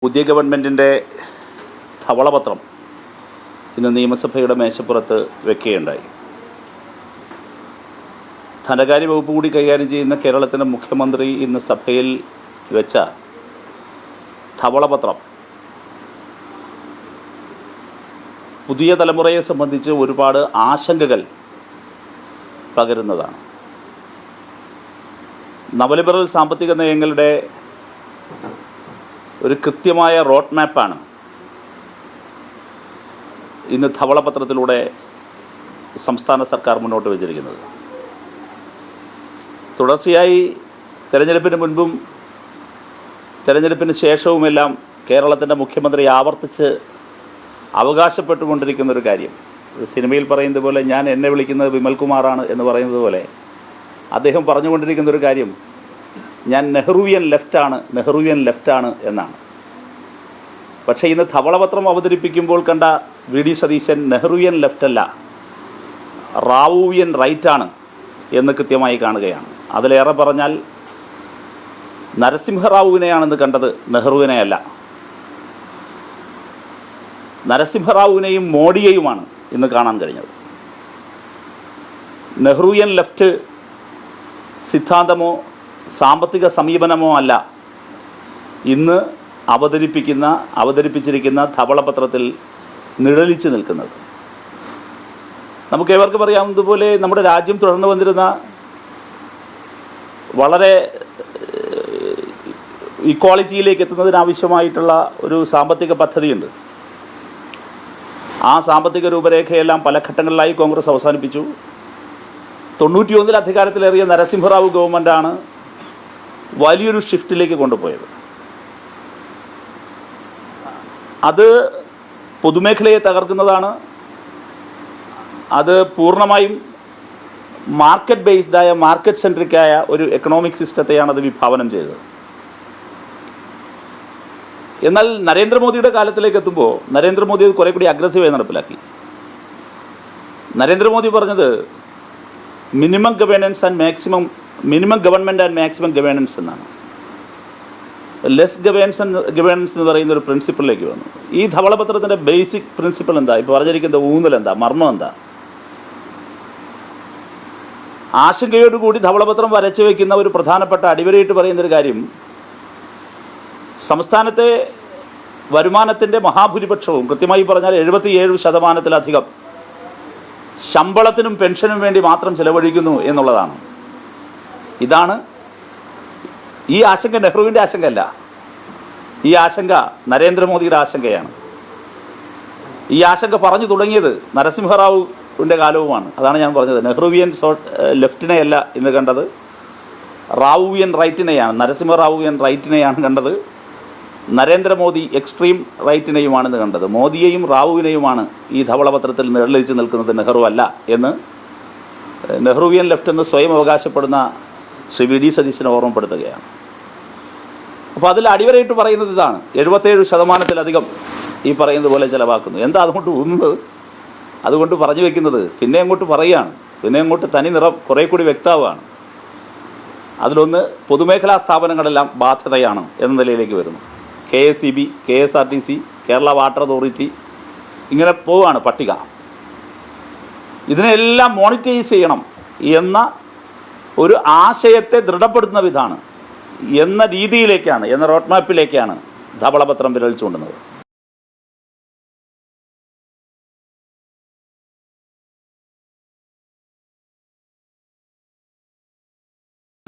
പുതിയ ഗവൺമെൻറ്റിൻ്റെ ധവളപത്രം ഇന്ന് നിയമസഭയുടെ മേശപ്പുറത്ത് വെക്കുകയുണ്ടായി. ധനകാര്യ വകുപ്പ് കൂടി കൈകാര്യം ചെയ്യുന്ന കേരളത്തിൻ്റെ മുഖ്യമന്ത്രി ഇന്ന് സഭയിൽ വെച്ച ധവളപത്രം പുതിയ തലമുറയെ സംബന്ധിച്ച് ഒരുപാട് ആശങ്കകൾ പകരുന്നതാണ്. നവലിബറൽ സാമ്പത്തിക നയങ്ങളുടെ ഒരു കൃത്യമായ റോഡ് മാപ്പാണ് ഇന്ന് ധവളപത്രത്തിലൂടെ സംസ്ഥാന സർക്കാർ മുന്നോട്ട് വച്ചിരിക്കുന്നത്. തുടർച്ചയായി തെരഞ്ഞെടുപ്പിന് മുൻപും തെരഞ്ഞെടുപ്പിന് ശേഷവുമെല്ലാം കേരളത്തിൻ്റെ മുഖ്യമന്ത്രി ആവർത്തിച്ച് അവകാശപ്പെട്ടുകൊണ്ടിരിക്കുന്നൊരു കാര്യം, സിനിമയിൽ പറയുന്നത് പോലെ ഞാൻ എന്നെ വിളിക്കുന്നത് വിമൽകുമാറാണ് എന്ന് പറയുന്നത് പോലെ അദ്ദേഹം പറഞ്ഞുകൊണ്ടിരിക്കുന്നൊരു കാര്യം ഞാൻ നെഹ്റുവിയൻ ലെഫ്റ്റാണ് എന്നാണ്. പക്ഷേ ഇന്ന് ധവളപത്രം അവതരിപ്പിക്കുമ്പോൾ കണ്ട വി.ഡി. സതീശൻ നെഹ്റുവിയൻ ലെഫ്റ്റല്ല, റാവുവിയൻ റൈറ്റാണ് എന്ന് കൃത്യമായി കാണുകയാണ്. അതിലേറെ പറഞ്ഞാൽ നരസിംഹറാവുവിനെയാണെന്ന് കണ്ടത്, നെഹ്റുവിനെയല്ല. നരസിംഹറാവുവിനെയും മോഡിയെയുമാണ് ഇന്ന് കാണാൻ കഴിഞ്ഞത്. നെഹ്റുവിയൻ ലെഫ്റ്റ് സിദ്ധാന്തമോ സാമ്പത്തിക സമീപനമോ അല്ല ഇന്ന് അവതരിപ്പിച്ചിരിക്കുന്ന ധവളപത്രത്തിൽ നിഴലിച്ച് നിൽക്കുന്നത്. നമുക്കേവർക്കും അറിയാവുന്നതുപോലെ നമ്മുടെ രാജ്യം തുടർന്നു വന്നിരുന്ന വളരെ ഇക്വാളിറ്റിയിലേക്ക് എത്തുന്നതിനാവശ്യമായിട്ടുള്ള ഒരു സാമ്പത്തിക പദ്ധതിയുണ്ട്. ആ സാമ്പത്തിക രൂപരേഖയെല്ലാം പല ഘട്ടങ്ങളിലായി കോൺഗ്രസ് അവസാനിപ്പിച്ചു. 91 അധികാരത്തിലേറിയ നരസിംഹറാവു ഗവൺമെൻറ്റാണ് വലിയൊരു ഷിഫ്റ്റിലേക്ക് കൊണ്ടുപോയത്. അത് പൊതുമേഖലയെ തകർക്കുന്നതാണ്. അത് പൂർണ്ണമായും മാർക്കറ്റ് ബേസ്ഡായ, മാർക്കറ്റ് സെൻട്രിക്കായ ഒരു എക്കണോമിക് സിസ്റ്റത്തെയാണ് അത് വിഭാവനം ചെയ്തത്. എന്നാൽ നരേന്ദ്രമോദിയുടെ കാലത്തിലേക്ക് എത്തുമ്പോൾ നരേന്ദ്രമോദി അത് കുറേ കൂടി അഗ്രസീവായി നടപ്പിലാക്കി. നരേന്ദ്രമോദി പറഞ്ഞത് minimum governance and maximum governance എന്നാണ്. ലെസ് ഗവേണൻസ് എന്ന് പറയുന്ന ഒരു പ്രിൻസിപ്പിളിലേക്ക് വന്നു. ഈ ധവളപത്രത്തിൻ്റെ ബേസിക് പ്രിൻസിപ്പിൾ എന്താ? ഇപ്പോൾ പറഞ്ഞിരിക്കുന്ന ഊന്നലെന്താ, മർമ്മം എന്താ? ആശങ്കയോടുകൂടി ധവളപത്രം വരച്ചു വയ്ക്കുന്ന ഒരു പ്രധാനപ്പെട്ട അടിവരയിട്ട് പറയുന്നൊരു കാര്യം, സംസ്ഥാനത്തെ വരുമാനത്തിൻ്റെ മഹാഭൂരിപക്ഷവും, കൃത്യമായി പറഞ്ഞാൽ 77% ശമ്പളത്തിനും പെൻഷനും വേണ്ടി മാത്രം ചെലവഴിക്കുന്നു എന്നുള്ളതാണ്. ഇതാണ് ഈ ആശങ്ക. നെഹ്റുവിൻ്റെ ആശങ്കയല്ല, ഈ ആശങ്ക നരേന്ദ്രമോദിയുടെ ആശങ്കയാണ്. ഈ ആശങ്ക പറഞ്ഞു തുടങ്ങിയത് നരസിംഹറാവുവിൻ്റെ കാലവുമാണ്. അതാണ് ഞാൻ പറഞ്ഞത്, നെഹ്റുവിയൻ ലെഫ്റ്റിനെയല്ല ഇന്ന് കണ്ടത്, റാവുവിയൻ റൈറ്റിനെയാണ്, നരസിംഹറാവുവിയൻ റൈറ്റിനെയാണ് കണ്ടത്. നരേന്ദ്രമോദി എക്സ്ട്രീം റൈറ്റിനെയുമാണെന്ന് കണ്ടത്. മോദിയെയും റാവുവിനെയുമാണ് ഈ ധവളപത്രത്തിൽ നിഴലിച്ച് നിൽക്കുന്നത്, നെഹ്റു അല്ല എന്ന് നെഹ്റുവിയൻ ലെഫ്റ്റ് എന്ന് സ്വയം അവകാശപ്പെടുന്ന ശ്രീ വി.ഡി. സതീശനെ ഓർമ്മപ്പെടുത്തുകയാണ്. അപ്പോൾ അതിൽ അടിവരയിട്ട് പറയുന്നത് ഇതാണ്, 77% ഈ പറയുന്നത് പോലെ ചിലവാക്കുന്നു. എന്താ അതുകൊണ്ട് ഊന്നുന്നത്? അതുകൊണ്ട് പറഞ്ഞു വയ്ക്കുന്നത് പിന്നെ അങ്ങോട്ട് പറയുകയാണ്, പിന്നെ അങ്ങോട്ട് തനി നിറം കുറേ കൂടി വ്യക്തമാവുകയാണ്. അതിലൊന്ന് പൊതുമേഖലാ സ്ഥാപനങ്ങളെല്ലാം ബാധ്യതയാണ് എന്ന നിലയിലേക്ക് വരുന്നു. KSEB, KSRTC, Kerala water authority, ഇങ്ങനെ പോവുകയാണ് പട്ടിക. ഇതിനെല്ലാം മോണിറ്റൈസ് ചെയ്യണം എന്ന ഒരു ആശയത്തെ ദൃഢപ്പെടുത്തുന്ന വിധമാണ്, എന്ന രീതിയിലേക്കാണ്, എന്ന റോഡ് മാപ്പിലേക്കാണ് ധവളപത്രം വിരൽ ചൂണ്ടുന്നത്.